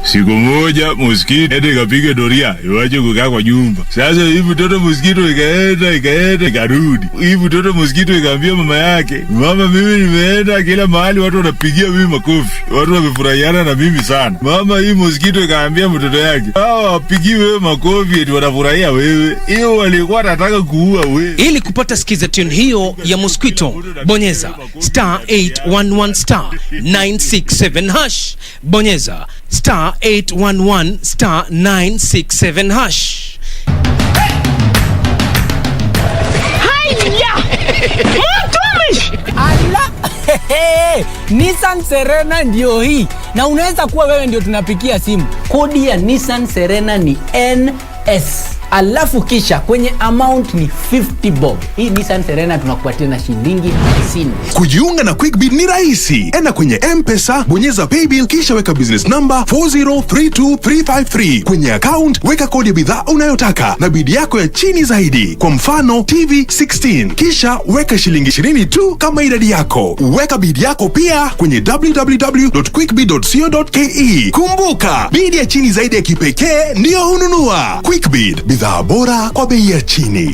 Siku moja mosquito ikapiga doria iwaje kukaa kwa nyumba. Sasa hivi mtoto mosquito ikaenda ikarudi. Hivi mtoto mosquito ikaambia mama yake, mama, mimi nimeenda kila mahali watu wanapigia mimi makofi, watu wamefurahiana na mimi sana. Mama, hii mosquito ikaambia mtoto yake, hao wapigi wewe makofi eti wanafurahia wewe, hiyo walikuwa wanataka kuua wewe. Ili kupata skiza tune hiyo ya mosquito, bonyeza *811*967#. Bonyeza *811*967#. Haya! Mtumishi! Ala! Nissan Serena ndio hii. Na unaweza kuwa wewe ndio tunapikia simu. Kodi ya Nissan Serena ni NS. Alafu kisha kwenye amount ni 50 bob. Hii Nissan Serena tunakupatia na shilingi 50. Kujiunga na QuickBid ni rahisi. Enda kwenye M-Pesa, bonyeza paybill, kisha weka business number 4032353. Kwenye account weka kodi ya bidhaa unayotaka na bid yako ya chini zaidi. Kwa mfano TV 16. Kisha weka shilingi 20 tu kama idadi yako. Weka bid yako pia kwenye www.quickbid.co.ke. Kumbuka, bid ya chini zaidi ya kipekee ndio hununua. QuickBid, bidhaa bora kwa bei ya chini.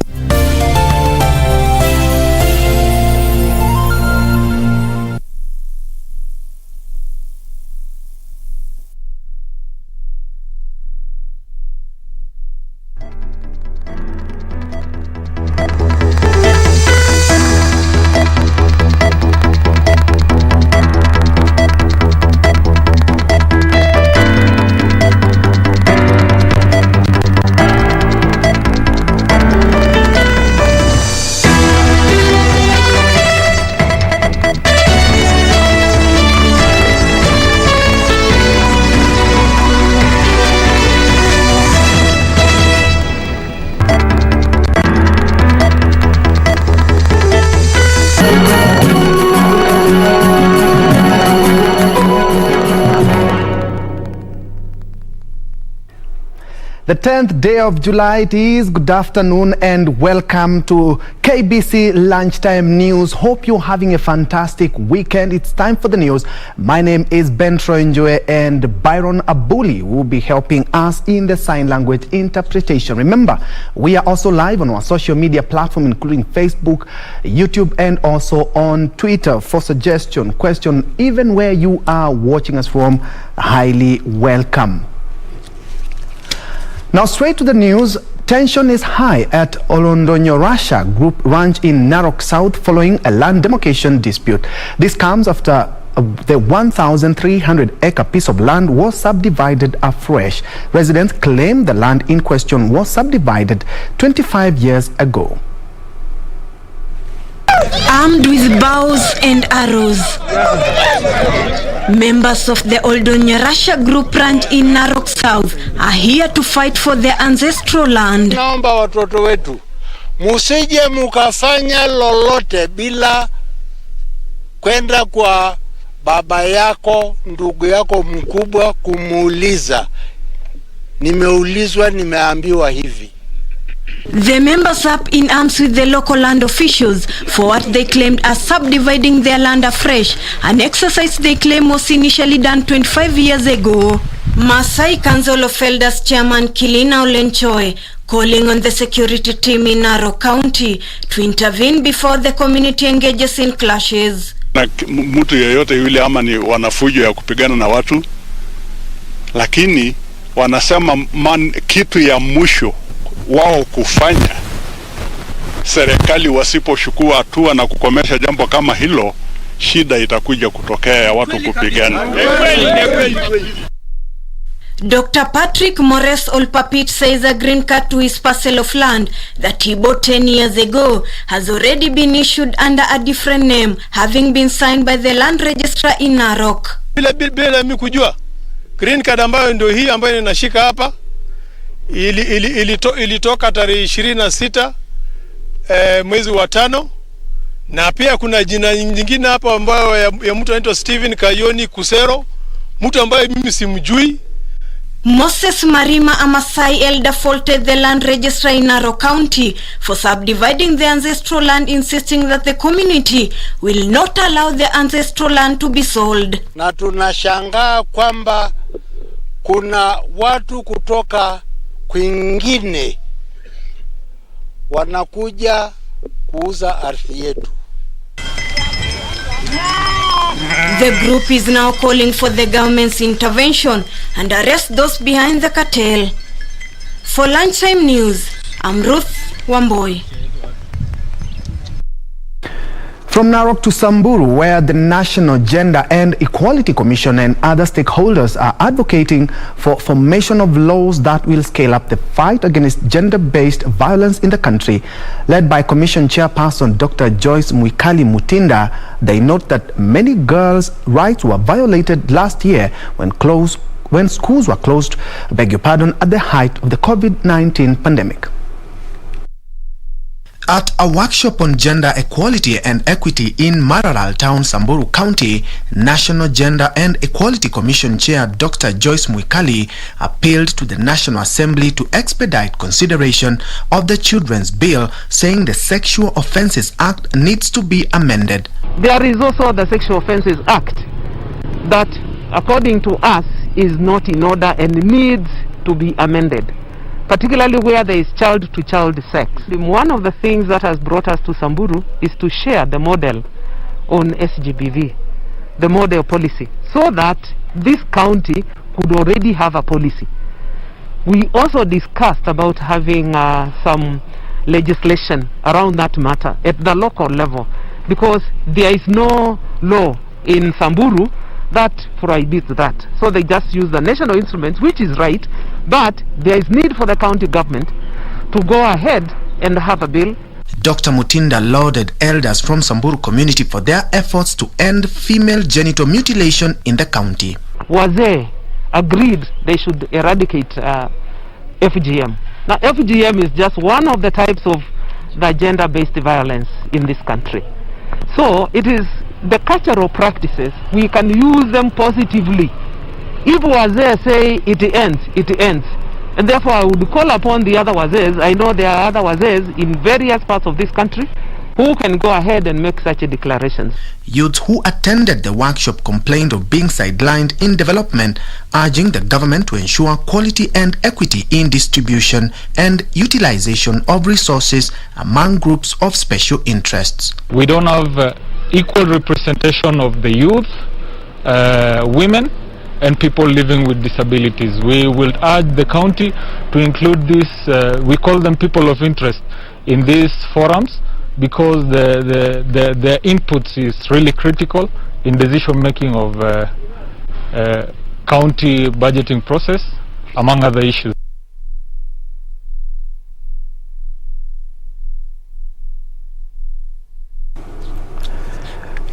The 10th day of July it is. Good afternoon and welcome to KBC Lunchtime News. Hope you're having a fantastic weekend. It's time for the news. My name is Ben Troy Njue and Byron Abuli will be helping us in the sign language interpretation. Remember, we are also live on our social media platform including Facebook, YouTube and also on Twitter. For suggestion, question, even where you are watching us from, highly welcome. Now straight to the news. Tension is high at OLODONYORASHA Group Ranch in Narok South following a land demarcation dispute. This comes after the 1,300-acre piece of land was subdivided afresh. Residents claim the land in question was subdivided 25 years ago. Armed with bows and arrows, members of the OLODONYORASHA Group Ranch in Narok South are here to fight for their ancestral land. Naomba watoto wetu musije mukafanya lolote bila kwenda kwa baba yako, ndugu yako mkubwa kumuuliza. Nimeulizwa, nimeambiwa hivi. The members up in arms with the local land officials for what they claimed as subdividing their land afresh, an exercise they claim was initially done 25 years ago. Masai Council of Elders Chairman KILIFI Njue calling on the security team in Narok County to intervene before the community engages in clashes. Na mtu yeyote yule ama ni wanafujo ya kupigana na watu, lakini wanasema kitu ya mwisho wao kufanya, serikali wasipochukua hatua na kukomesha jambo kama hilo, shida itakuja kutokea ya watu kupigana. Dr. Patrick Morris Olpapit says a green card to his parcel of land that he bought 10 years ago has already been issued under a different name, having been signed by the land registrar in Narok. Bila mimi kujua green card ambayo ndio hii ambayo ninashika hapa ilitoka tarehe 26 mwezi wa 5, na pia kuna jina nyingine hapa ambayo ya mtu anaitwa Steven Kayoni Kusero, mtu ambaye mimi simjui. Moses Marima, a Masai elder, faulted the land registrar in Narok County for subdividing the ancestral land, insisting that the community will not allow the ancestral land to be sold. Na tunashangaa kwamba kuna watu kutoka kwingine wanakuja kuuza ardhi yetu. The group is now calling for the government's intervention and arrest those behind the cartel. For Lunchtime News, I'm Ruth Wamboi. From Narok to Samburu, where the National Gender and Equality Commission and other stakeholders are advocating for formation of laws that will scale up the fight against gender-based violence in the country. Led by Commission Chairperson Dr. Joyce Mwikali Mutinda, they note that many girls' rights were violated last year when schools were closed, at the height of the COVID-19 pandemic. At a workshop on gender equality and equity in Mararal Town, Samburu County, National Gender and Equality Commission Chair Dr. Joyce Mwikali appealed to the National Assembly to expedite consideration of the Children's Bill, saying the Sexual Offences Act needs to be amended. There is also the Sexual Offences Act that, according to us, is not in order and needs to be amended, particularly where there is child-to-child sex. One of the things that has brought us to Samburu is to share the model on SGBV, the model policy, so that this county could already have a policy. We also discussed about having some legislation around that matter at the local level, because there is no law in Samburu that prohibits that. So they just use the national instruments, which is right, but there is need for the county government to go ahead and have a bill. Dr. Mutinda lauded elders from Samburu community for their efforts to end female genital mutilation in the county. Wazee agreed they should eradicate FGM. Now FGM is just one of the types of the gender-based violence in this country. So it is the cultural practices, we can use them positively. If wazee say it ends, it ends. And therefore I would call upon the other wazees, I know there are other wazees in various parts of this country, who can go ahead and make such declarations. Youths who attended the workshop complained of being sidelined in development, urging the government to ensure quality and equity in distribution and utilization of resources among groups of special interests. We don't have equal representation of the youth, women and people living with disabilities. We will urge the county to include this, we call them people of interest, in these forums, because the inputs is really critical in decision making of county budgeting process, among other issues.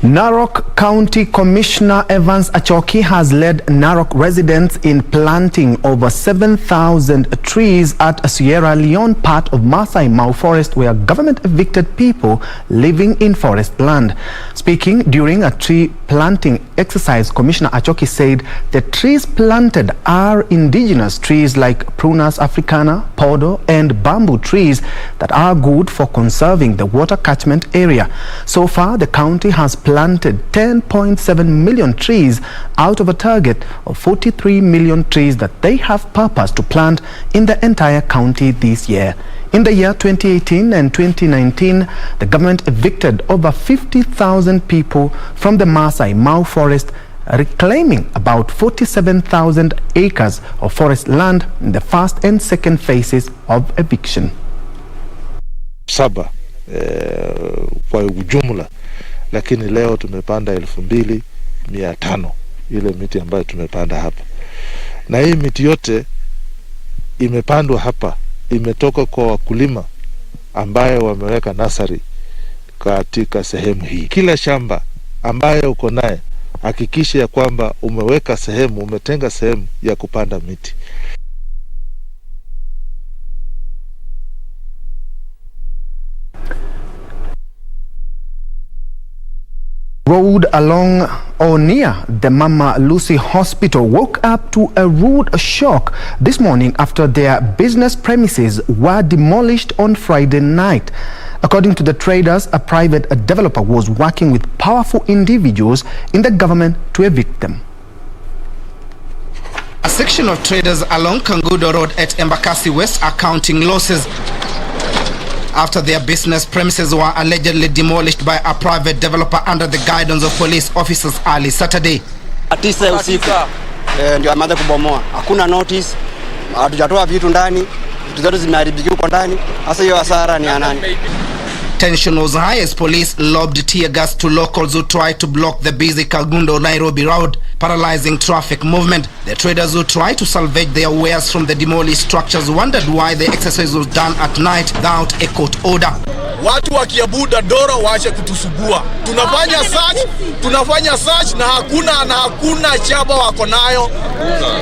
Narok County Commissioner Evans Achoki has led Narok residents in planting over 7,000 trees at a Sierra Leone part of Masai Mau Forest, where government evicted people living in forest land. Speaking during a tree planting exercise, Commissioner Achoki said the trees planted are indigenous trees like Prunus africana, podo and bamboo trees that are good for conserving the water catchment area. So far, the county has planted 10.7 million trees out of a target of 43 million trees that they have purpose to plant in the entire county this year. In the year 2018 and 2019, the government evicted over 50,000 people from the Masai Mau Forest, reclaiming about 47,000 acres of forest land in the first and second phases of eviction. Saba kwa ujumla, lakini leo tumepanda 2,500 ile miti ambayo tumepanda hapa, na hii miti yote imepandwa hapa imetoka kwa wakulima ambayo wameweka nasari katika sehemu hii. Kila shamba ambayo uko naye hakikisha ya kwamba umeweka sehemu, umetenga sehemu ya kupanda miti. Road along or near the Mama Lucy Hospital woke up to a rude shock this morning after their business premises were demolished on Friday night. According to the traders, a private developer was working with powerful individuals in the government to evict them. A section of traders along KANGUNDO Road at EMBAKASI West are counting losses after their business premises were allegedly demolished by a private developer under the guidance of police officers early Saturday. 9 usiku ndio ameanza kubomoa. Hakuna notice, hatujatoa vitu ndani, vitu zote zimeharibika huko ndani. Sasa hiyo hasara ni ya nani? Tension was high as police lobbed tear gas to locals who tried to block the busy Kangundo-Nairobi road, paralyzing traffic movement. The traders who tried to salvage their wares from the demolished structures wondered why the exercise was done at night without a court order. Watu wakiabuda dora waache kutusugua. Tunafanya search na hakuna chapa wako nayo.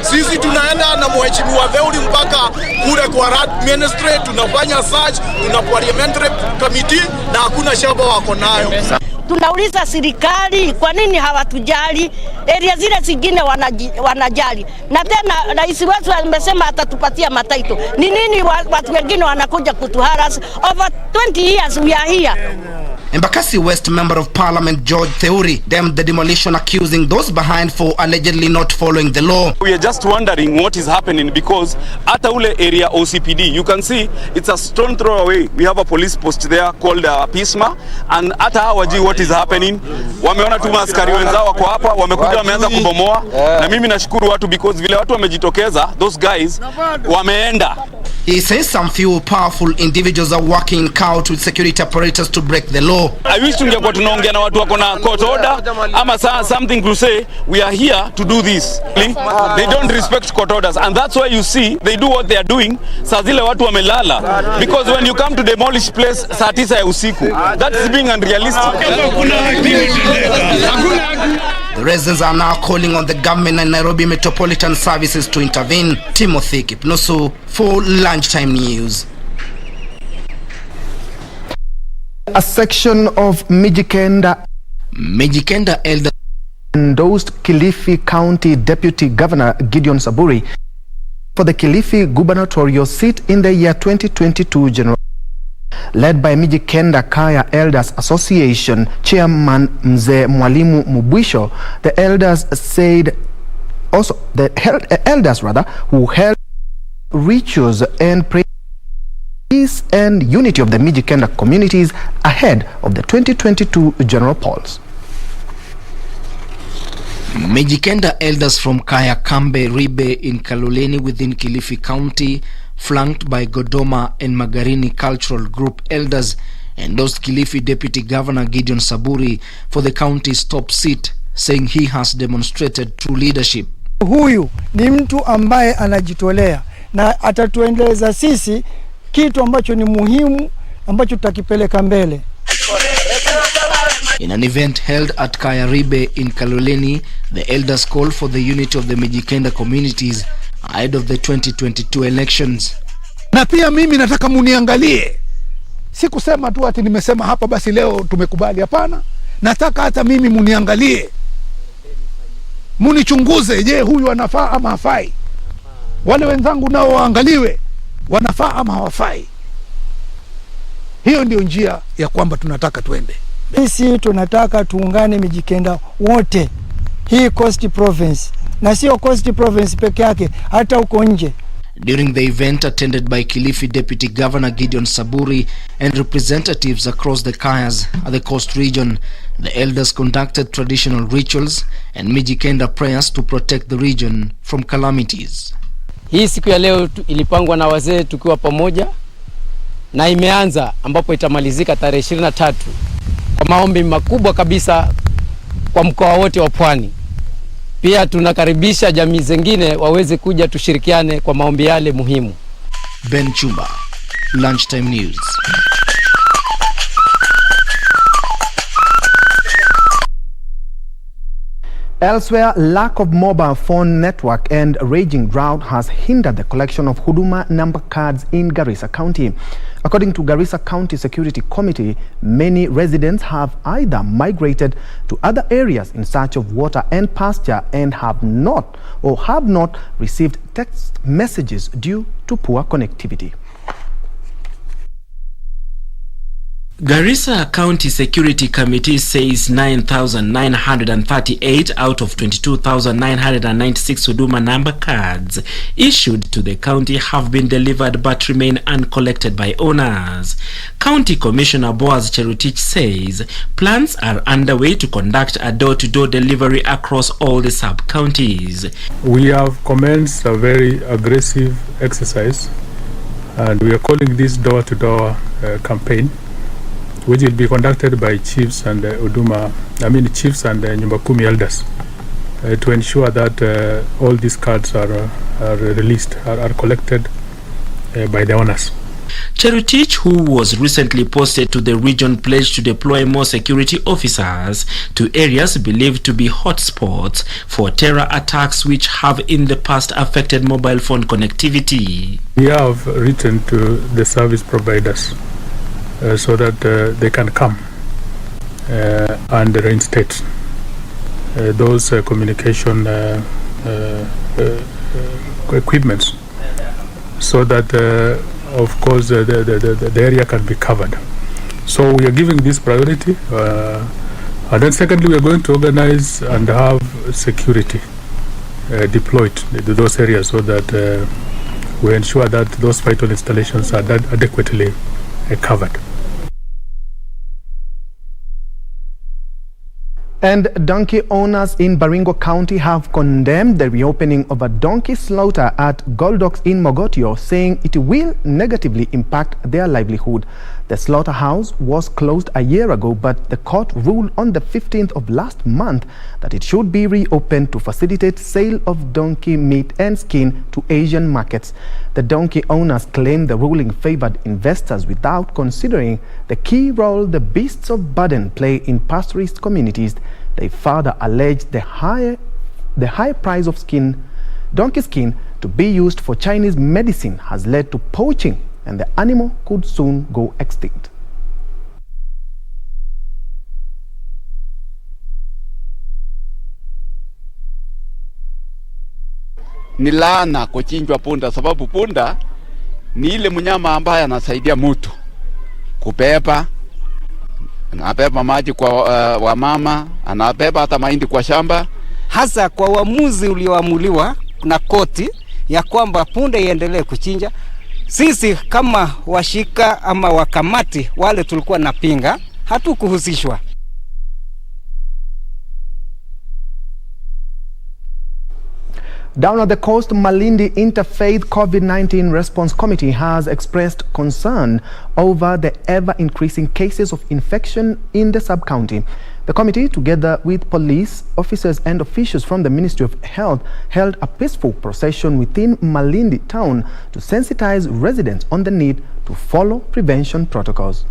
Sisi tunaenda na mheshimiwa Veuli mpaka kule kwa Rat Ministry, tunafanya search, tuna parliamentary committee na hakuna chapa wako nayo. Tunauliza serikali kwa nini hawatujali? Area zile zingine wanajali. Na tena rais wetu amesema atatupatia mataito. Ni nini watu wengine wanakuja kutuharas? Over 20 years we are here. Embakasi West Member of Parliament George Theuri damned the demolition, accusing those behind for allegedly not following the law. We are just wondering what is happening because at ule area OCPD, you can see it's a stone throw away. We have a police post there called Pisma, and hata hawajui what is happening. Wameona tu maaskari wenzao wako hapa, wamekuja wameanza kubomoa. Na mimi nashukuru watu because vile watu wamejitokeza, those guys wameenda. He says some few powerful individuals are working in cahoots with security apparatus to break the law. I wish tungekuwa tunaongea na watu wako na court order ama something to say we are here to do this. They don't respect court orders, and that's why you see they do what they are doing saa zile watu wamelala, because when you come to demolish place saa 9 ya usiku, that's being unrealistic. The residents are now calling on the government and Nairobi Metropolitan Services to intervene. Timothy Kipnusu for Lunchtime News. A section of MIJIKENDA elders endorsed Kilifi County Deputy Governor Gideon Saburi for the Kilifi gubernatorial seat in the year 2022 general. Led by MIJIKENDA Kaya Elders Association Chairman Mzee Mwalimu Mubwisho, the elders said also the elders who held rituals and peace and unity of the MIJIKENDA communities ahead of the 2022 general polls. MIJIKENDA elders from Kaya Kambe Ribe in Kaloleni within Kilifi County, flanked by Godoma and Magarini Cultural Group elders, endorsed Kilifi Deputy Governor Gideon Saburi for the county's top seat, saying he has demonstrated true leadership. Huyu ni mtu ambaye anajitolea na atatuendeleza sisi kitu ambacho ni muhimu ambacho tutakipeleka mbele. In an event held at Kaya Ribe in Kaloleni, the elders called for the unity of the MIJIKENDA communities ahead of the 2022 elections. Na pia mimi nataka muniangalie. Si kusema tu ati nimesema hapa basi leo tumekubali, hapana. Nataka hata mimi muniangalie. Munichunguze, je, huyu anafaa ama hafai? Wale wenzangu nao waangaliwe, wanafaa ama hawafai? Hiyo ndio njia ya kwamba tunataka tuende. Sisi tunataka tuungane MIJIKENDA wote. Hii Coast Province. Na sio Coast Province peke yake, hata uko nje. During the event attended by Kilifi Deputy Governor Gideon Saburi and representatives across the Kayas at the coast region, the elders conducted traditional rituals and MIJIKENDA prayers to protect the region from calamities. Hii siku ya leo ilipangwa na wazee tukiwa pamoja na imeanza, ambapo itamalizika tarehe 23 kwa maombi makubwa kabisa kwa mkoa wote wa Pwani. Pia tunakaribisha jamii zingine waweze kuja tushirikiane kwa maombi yale muhimu. Ben Chumba, Lunchtime News. Elsewhere, lack of mobile phone network and raging drought has hindered the collection of HUDUMA number cards in Garissa County. According to Garissa County Security Committee, many residents have either migrated to other areas in search of water and pasture and have not received text messages due to poor connectivity. Garissa County Security Committee says 9,938 out of 22,996 HUDUMA number cards issued to the county have been delivered but remain uncollected by owners. County Commissioner Boaz Cherutich says plans are underway to conduct a door-to-door delivery across all the sub-counties. We have commenced a very aggressive exercise, and we are calling this door-to-door campaign, which will be conducted by chiefs and chiefs and Nyumba Kumi elders to ensure that all these cards are released, are collected by the owners. Cherutich, who was recently posted to the region, pledged to deploy more security officers to areas believed to be hotspots for terror attacks which have in the past affected mobile phone connectivity. We have written to the service providers so that they can come and reinstate those communication equipments, so that of course the area can be covered. So we are giving this priority, and then secondly we are going to organize and have security deployed to those areas, so that we ensure that those vital installations are adequately covered. And donkey owners in Baringo County have condemned the reopening of a donkey slaughter at Goldocks in Mogotio, saying it will negatively impact their livelihood. The slaughterhouse was closed a year ago, but the court ruled on the 15th of last month that it should be reopened to facilitate sale of donkey meat and skin to Asian markets. The donkey owners claim the ruling favored investors without considering the key role the beasts of burden play in pastoralist communities. They further allege the high price of donkey skin to be used for Chinese medicine has led to poaching, and the animal could soon go extinct. Ni laana kuchinjwa punda, sababu punda ni ile mnyama ambaye anasaidia mtu kubeba, anabeba maji kwa wamama, anabeba hata mahindi kwa shamba. Hasa kwa uamuzi ulioamuliwa na koti ya kwamba punda iendelee kuchinja, sisi kama washika ama wakamati wale tulikuwa na pinga, hatukuhusishwa. Down at the coast, Malindi Interfaith COVID-19 Response Committee has expressed concern over the ever-increasing cases of infection in the sub-county. The committee, together with police officers and officials from the Ministry of Health, held a peaceful procession within Malindi town to sensitize residents on the need to follow prevention protocols.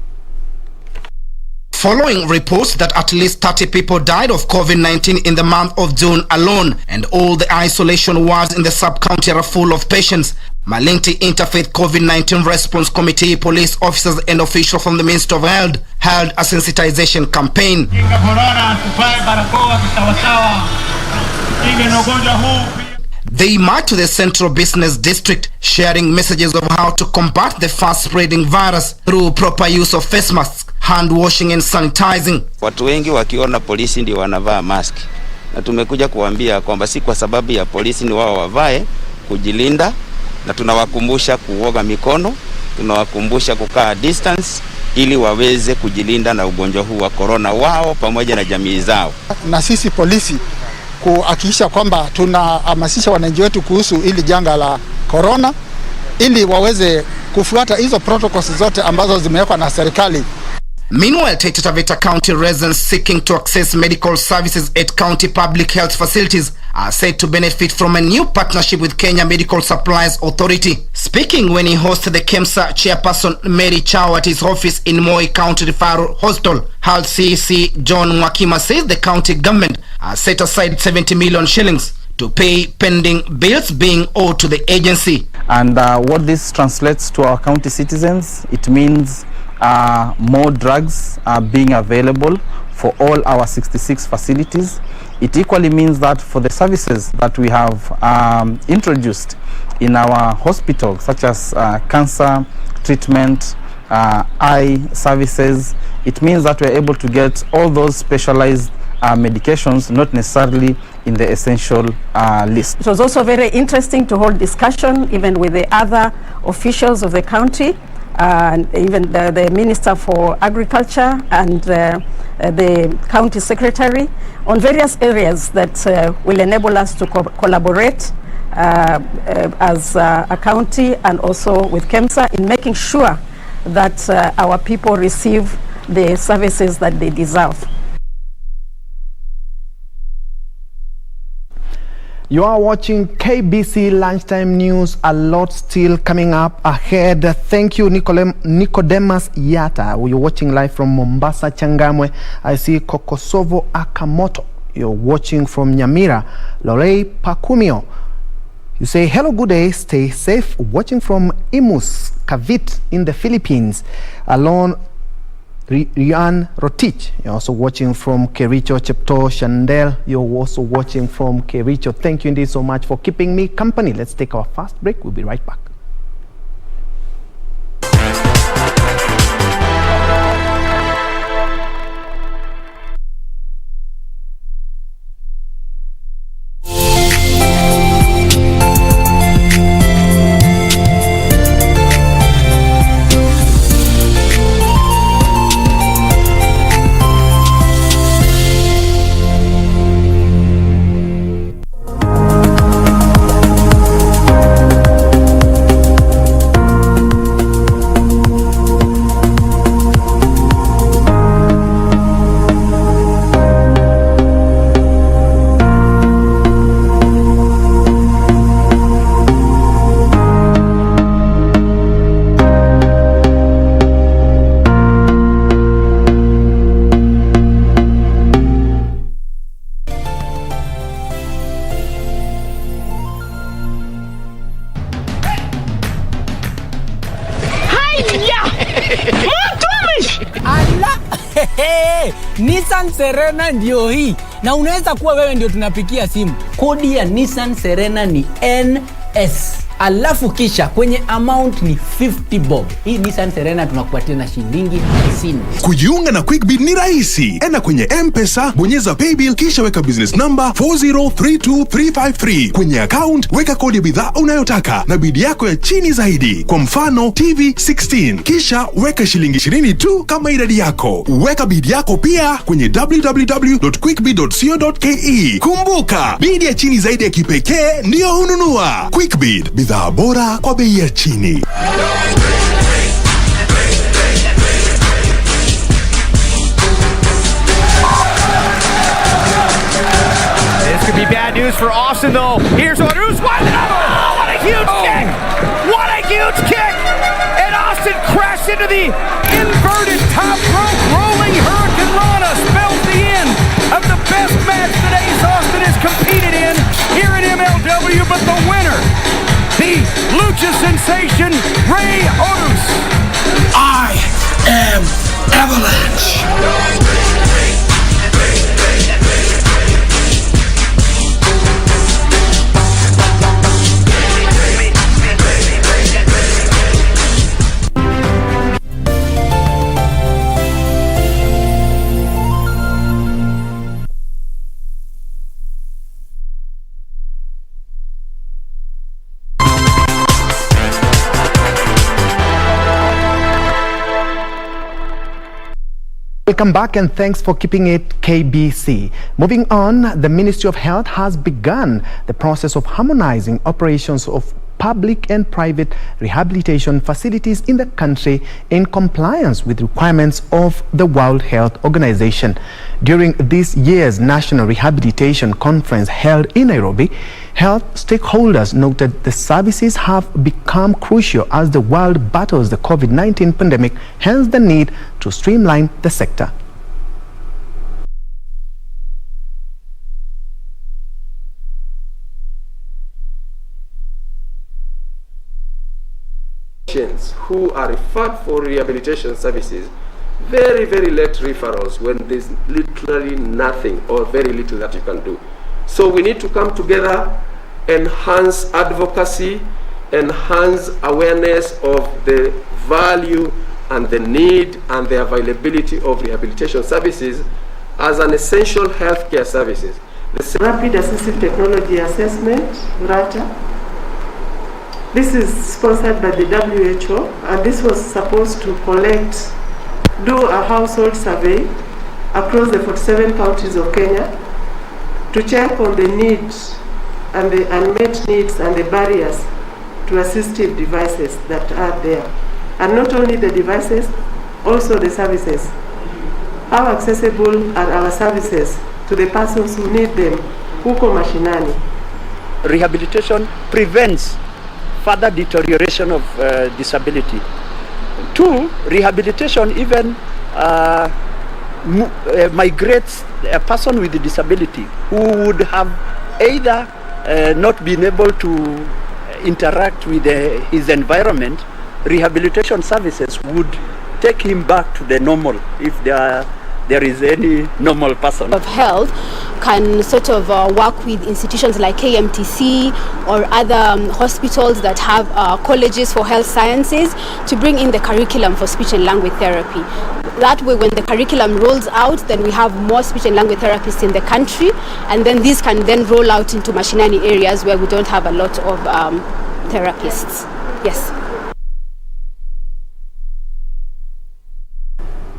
Following reports that at least 30 people died of COVID-19 in the month of June alone, and all the isolation wards in the sub-county are full of patients, Malindi Interfaith COVID-19 Response Committee, police officers and officials from the Ministry of Health held a sensitization campaign. They marched to the Central Business District, sharing messages of how to combat the fast-spreading virus through proper use of face masks, hand washing and sanitizing. Watu wengi wakiona polisi ndio wanavaa mask, na tumekuja kuambia kwamba si kwa sababu ya polisi ni wao wavae, kujilinda, na tunawakumbusha kuoga mikono, tunawakumbusha kukaa distance ili waweze kujilinda na ugonjwa huu wa corona wao pamoja na jamii zao. Na sisi polisi kuhakikisha kwamba tunahamasisha wananchi wetu kuhusu ili janga la corona, ili waweze kufuata hizo protocols zote ambazo zimewekwa na serikali. Meanwhile, Taita Taveta County residents seeking to access medical services at county public health facilities are said to benefit from a new partnership with Kenya Medical Supplies Authority. Speaking when he hosted the KEMSA chairperson Mary Chow at his office in Moi County Referral Hospital, Health CC John Mwakima says the county government has set aside 70 million shillings to pay pending bills being owed to the agency. And what this translates to our county citizens, it means more drugs are being available for all our 66 facilities. It equally means that for the services that we have introduced in our hospitals, such as cancer treatment, eye services. It means that we're able to get all those specialized medications, not necessarily in the essential list. It was also very interesting to hold discussion even with the other officials of the county, and even the Minister for Agriculture and the County Secretary on various areas that will enable us to collaborate as a county and also with KEMSA in making sure that our people receive the services that they deserve. You are watching KBC Lunchtime News. A lot still coming up ahead. Thank you, Nicodemus Yata. You're watching live from Mombasa, Changamwe. I see Kokosovo Akamoto. You're watching from Nyamira. Lorei Pakumio. You say, hello, good day, stay safe. Watching from Imus, Cavite in the Philippines. Alon Rian Rotich. You're also watching from Kericho, Chepto Shandel. You're also watching from Kericho. Thank you indeed so much for keeping me company. Let's take our first break. We'll be right back. Nissan Serena ndio hii, na unaweza kuwa wewe ndio tunapikia simu. Kodi ya Nissan Serena ni NS, alafu kisha kwenye amount ni 50 bob. Hii Nissan Serena tunakupatia na shilingi 50. Kujiunga na QuickBid ni rahisi. Enda kwenye M-Pesa, bonyeza paybill, kisha weka business number 4032353. Kwenye account weka kodi ya bidhaa unayotaka na bid yako ya chini zaidi. Kwa mfano TV 16, kisha weka shilingi 20 tu kama idadi yako. Weka bid yako pia kwenye www.quickbid.co.ke. Kumbuka, bid ya chini zaidi ya kipekee ndio hununua. QuickBid, bidhaa bora kwa bei ya chini. This could be bad news for Austin, though. Here's Odus. What a huge kick! What a huge kick! And Austin crashed into the inverted top rope. Rolling Hurricane Rana spells the end of the best match that Ace Austin has competed in here in MLW, but the winner, the lucha sensation, Ray Odus. I am Avalanche. Welcome back and thanks for keeping it KBC. Moving on, the Ministry of Health has begun the process of harmonizing operations of public and private rehabilitation facilities in the country in compliance with requirements of the World Health Organization. During this year's National Rehabilitation Conference held in Nairobi, health stakeholders noted the services have become crucial as the world battles the COVID-19 pandemic, hence the need to streamline the sector. Who are referred for rehabilitation services, very late referrals when there's literally nothing or very little that you can do. So we need to come together, enhance advocacy, enhance awareness of the value and the need and the availability of rehabilitation services as an essential healthcare services. The Rapid Assistive Technology Assessment, RATA. This is sponsored by the WHO, and this was supposed to do a household survey across the 47 counties of Kenya to check on the needs and the unmet needs and the barriers to assistive devices that are there. And not only the devices, also the services. How accessible are our services to the persons who need them, huko mashinani? Rehabilitation prevents further deterioration of disability. 2, rehabilitation even migrates a person with a disability who would have either not been able to interact with his environment. Rehabilitation services would take him back to the normal if there is any normal person. Of health can sort of work with institutions like KMTC or other hospitals that have colleges for health sciences to bring in the curriculum for speech and language therapy. That way, when the curriculum rolls out, then we have more speech and language therapists in the country, and then these can then roll out into mashinani areas where we don't have a lot of therapists. Yes.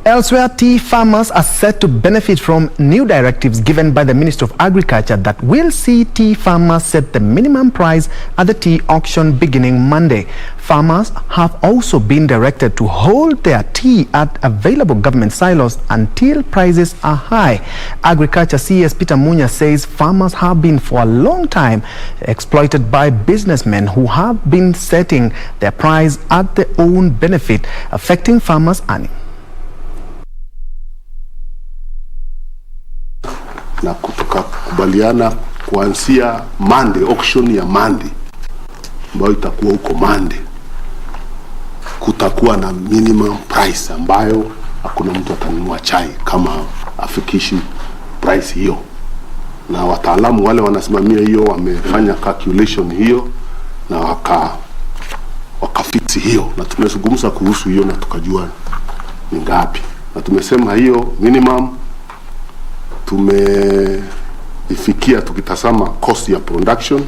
Elsewhere, tea farmers are set to benefit from new directives given by the Minister of Agriculture that will see tea farmers set the minimum price at the tea auction beginning Monday. Farmers have also been directed to hold their tea at available government silos until prices are high. Agriculture CS Peter Munya says farmers have been for a long time exploited by businessmen who have been setting their price at their own benefit, affecting farmers' earnings. Na tukakubaliana kuanzia Monday, auction ya Monday ambayo itakuwa huko Monday, kutakuwa na minimum price ambayo hakuna mtu atanunua chai kama afikishi price hiyo, na wataalamu wale wanasimamia hiyo wamefanya calculation hiyo na wakafiti hiyo, na tumezungumza kuhusu hiyo na tukajua ni ngapi, na tumesema hiyo minimum tumeifikia tukitazama cost ya production,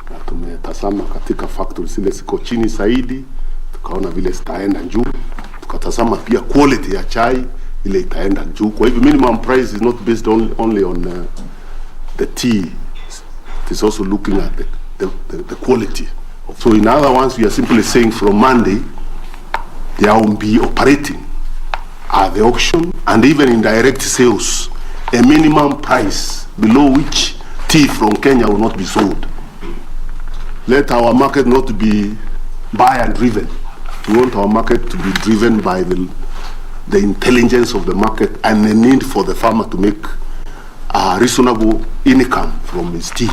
na tumetazama katika factory zile ziko chini zaidi, tukaona vile zitaenda juu, tukatazama pia quality ya chai ile itaenda juu. Kwa hivyo minimum price is not based only on the tea, it is also looking at the quality. So in other words, we are simply saying from Monday they will be operating at the auction and even in direct sales a minimum price below which tea from Kenya will not be sold. Let our market not be buy and driven. We want our market to be driven by the intelligence of the market and the need for the farmer to make a reasonable income from his tea.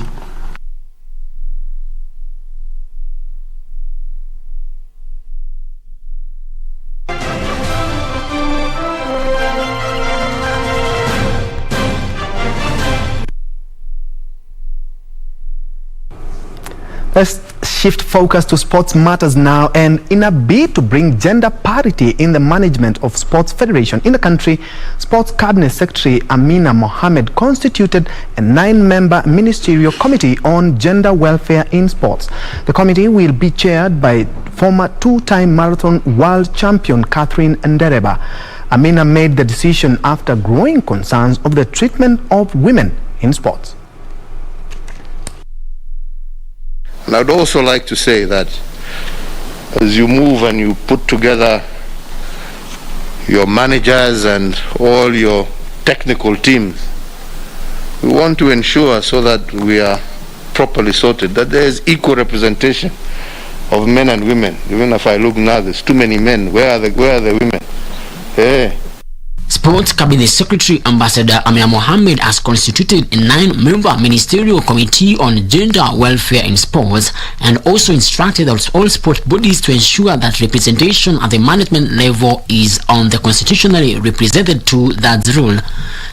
Let's shift focus to sports matters now, and in a bid to bring gender parity in the management of sports federation in the country, Sports Cabinet Secretary Amina Mohammed constituted a 9-member ministerial committee on gender welfare in sports. The committee will be chaired by former 2-time marathon world champion Catherine Ndereba. Amina made the decision after growing concerns of the treatment of women in sports. And I'd also like to say that as you move and you put together your managers and all your technical teams, we want to ensure so that we are properly sorted, that there is equal representation of men and women. Even if I look now, there's too many men. Where are the women? Hey. Sports Cabinet Secretary Ambassador Amina Mohammed has constituted a 9-member ministerial committee on gender welfare in sports and also instructed all sports bodies to ensure that representation at the management level is on the constitutionally represented to that rule.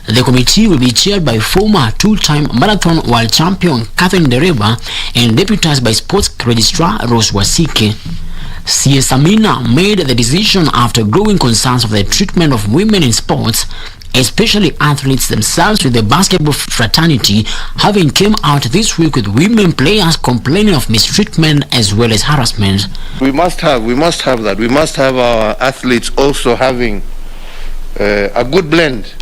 The committee will be chaired by former 2-time marathon world champion Catherine Ndereba and deputized by sports registrar Rose Wasike. CS Amina made the decision after growing concerns of the treatment of women in sports, especially athletes themselves, with the basketball fraternity having came out this week with women players complaining of mistreatment as well as harassment. We must have that. We must have our athletes also having a good blend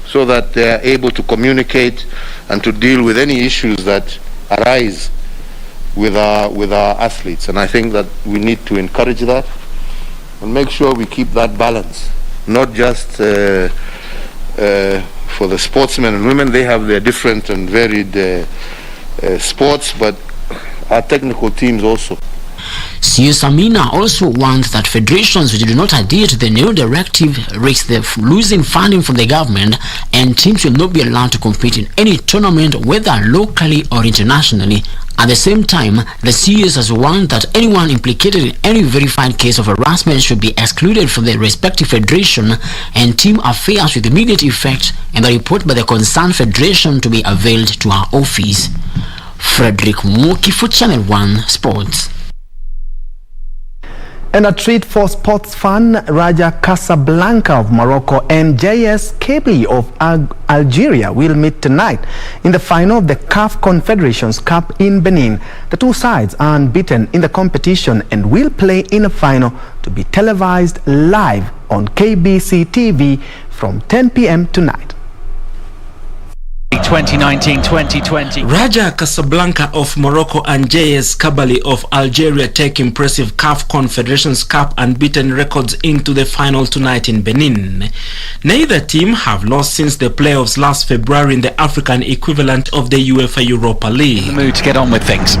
so that they are able to communicate and to deal with any issues that arise with our athletes. And I think that we need to encourage that and make sure we keep that balance, not just for the sportsmen and women. They have their different and varied sports, but our technical teams also. CS Amina also warned that federations which do not adhere to the new directive risk losing funding from the government, and teams will not be allowed to compete in any tournament, whether locally or internationally. At the same time, the CS has warned that anyone implicated in any verified case of harassment should be excluded from the respective federation and team affairs with immediate effect, and the report by the concerned federation to be availed to our office. Frederick Muki for Channel 1 Sports. And a treat for sports fan, Raja Casablanca of Morocco and JS Kabylie of Algeria will meet tonight in the final of the CAF Confederations Cup in Benin. The two sides are unbeaten in the competition and will play in a final to be televised live on KBC TV from 10 p.m. tonight. 2019-2020. Raja Casablanca of Morocco and JS Kabylie of Algeria take impressive CAF Confederations Cup unbeaten records into the final tonight in Benin. Neither team have lost since the playoffs last February in the African equivalent of the UEFA Europa League. The mood to get on with things.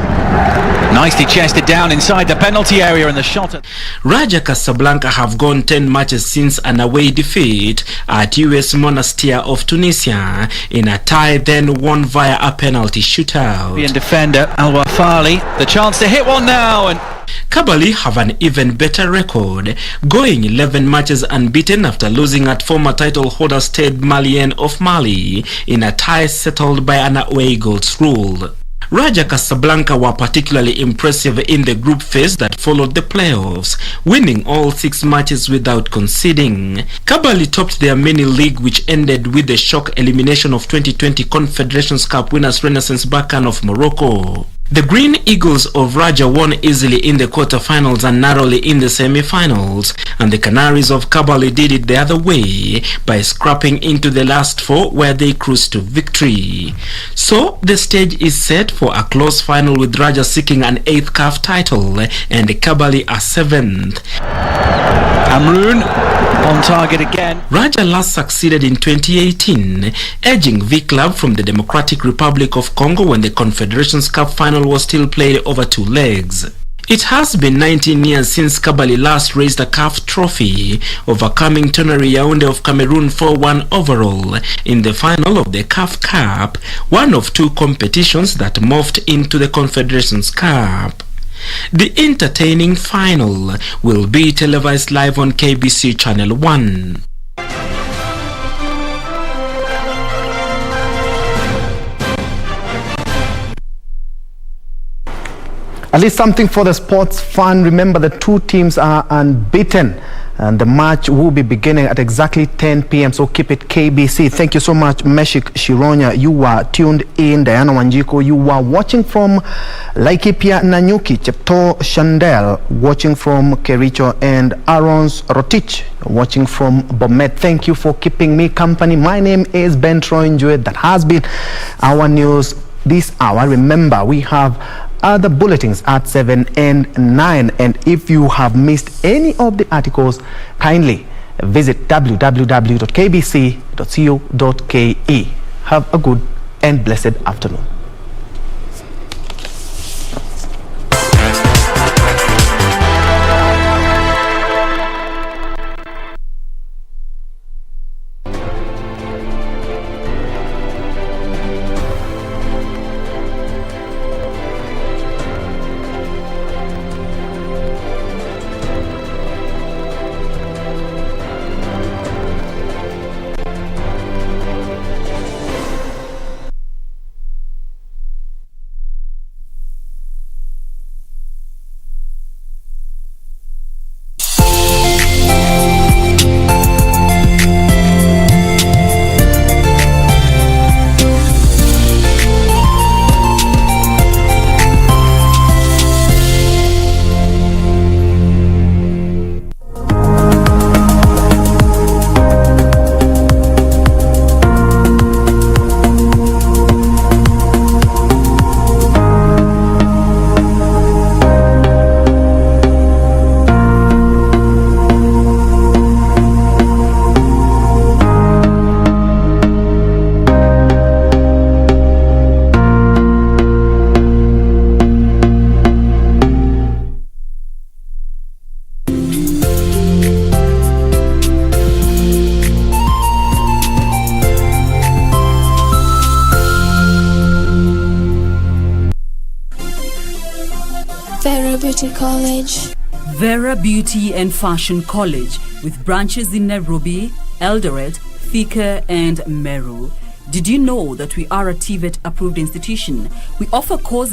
Nicely chested down inside the penalty area, and the shot at Raja Casablanca have gone 10 matches since an away defeat at US Monastir of Tunisia in a tie then won via a penalty shootout. And defender Al Wafali, the chance to hit one now, and Kabylie have an even better record, going 11 matches unbeaten after losing at former title holder Stade Malien of Mali in a tie settled by an away goals rule. Raja Casablanca were particularly impressive in the group phase that followed the playoffs, winning all 6 matches without conceding. Kabylie topped their mini league, which ended with the shock elimination of 2020 Confederations Cup winners Renaissance Berkane of Morocco. The Green Eagles of Raja won easily in the quarterfinals and narrowly in the semi-finals, and the Canaries of Kabylie did it the other way by scrapping into the last 4 where they cruised to victory. So the stage is set for a close final with Raja seeking an 8th CAF title and Kabylie a 7th. Amroun on target again. Raja last succeeded in 2018, edging V-Club from the Democratic Republic of Congo when the Confederations Cup final was still played over 2 legs. It has been 19 years since Kabylie last raised a CAF trophy, overcoming Tonnerre Yaoundé of Cameroon 4-1 overall in the final of the CAF Cup, one of 2 competitions that morphed into the Confederations Cup. The entertaining final will be televised live on KBC Channel 1. At least something for the sports fan. Remember, the 2 teams are unbeaten, and the match will be beginning at exactly 10 p.m. So keep it KBC. Thank you so much, Meshik Shironya. You were tuned in. Diana Wanjiko, you were watching from Laikipia Nanyuki. Chepto Shandel watching from Kericho, and Arons Rotich watching from Bomet. Thank you for keeping me company. My name is Ben Troy Njue. That has been our news this hour. Remember, we have other bulletins at 7 and 9, and if you have missed any of the articles, kindly visit www.kbc.co.ke. Have a good and blessed afternoon. Vera Beauty College. Vera Beauty and Fashion College, with branches in Nairobi, Eldoret, Thika and Meru. Did you know that we are a TVET approved institution? We offer courses